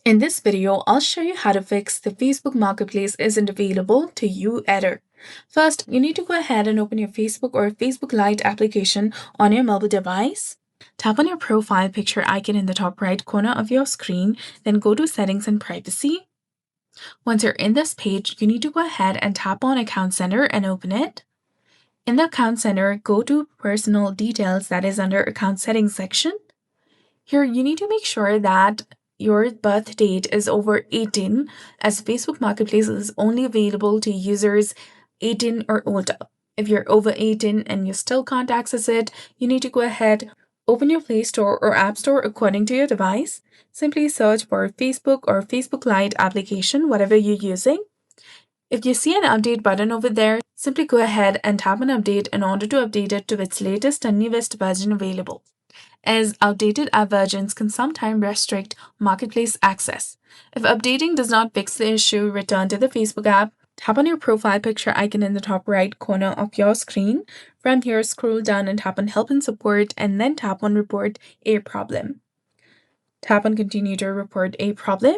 In this video, I'll show you how to fix the Facebook Marketplace isn't available to you error. First, you need to go ahead and open your Facebook or Facebook Lite application on your mobile device. Tap on your profile picture icon in the top right corner of your screen, then go to Settings and Privacy. Once you're in this page, you need to go ahead and tap on Account Center and open it. In the Account Center, go to Personal Details, that is under Account Settings section. Here, you need to make sure that your birth date is over 18, as Facebook Marketplace is only available to users 18 or older. If you're over 18 and you still can't access it, you need to go ahead, open your Play Store or App Store according to your device. Simply search for Facebook or Facebook Lite application, whatever you're using. If you see an update button over there, simply go ahead and tap on update in order to update it to its latest and newest version available, as outdated app versions can sometimes restrict marketplace access. If updating does not fix the issue, return to the Facebook app. Tap on your profile picture icon in the top right corner of your screen. From here, scroll down and tap on Help and Support, and then tap on Report a Problem. Tap on Continue to report a problem.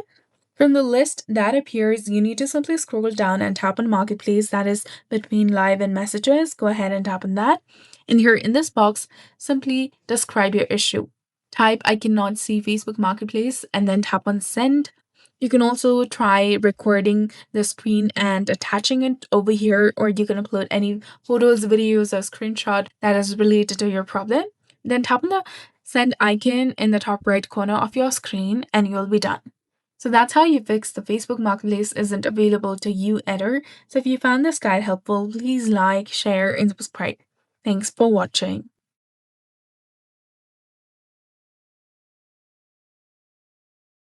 From the list that appears, you need to simply scroll down and tap on Marketplace, that is between Live and Messages. Go ahead and tap on that. And here in this box, simply describe your issue. Type I cannot see Facebook Marketplace and then tap on Send. You can also try recording the screen and attaching it over here, or you can upload any photos, videos, or screenshot that is related to your problem. Then tap on the Send icon in the top right corner of your screen and you'll be done. So that's how you fix the Facebook Marketplace isn't available to you error. So if you found this guide helpful, please like, share, and subscribe. Thanks for watching.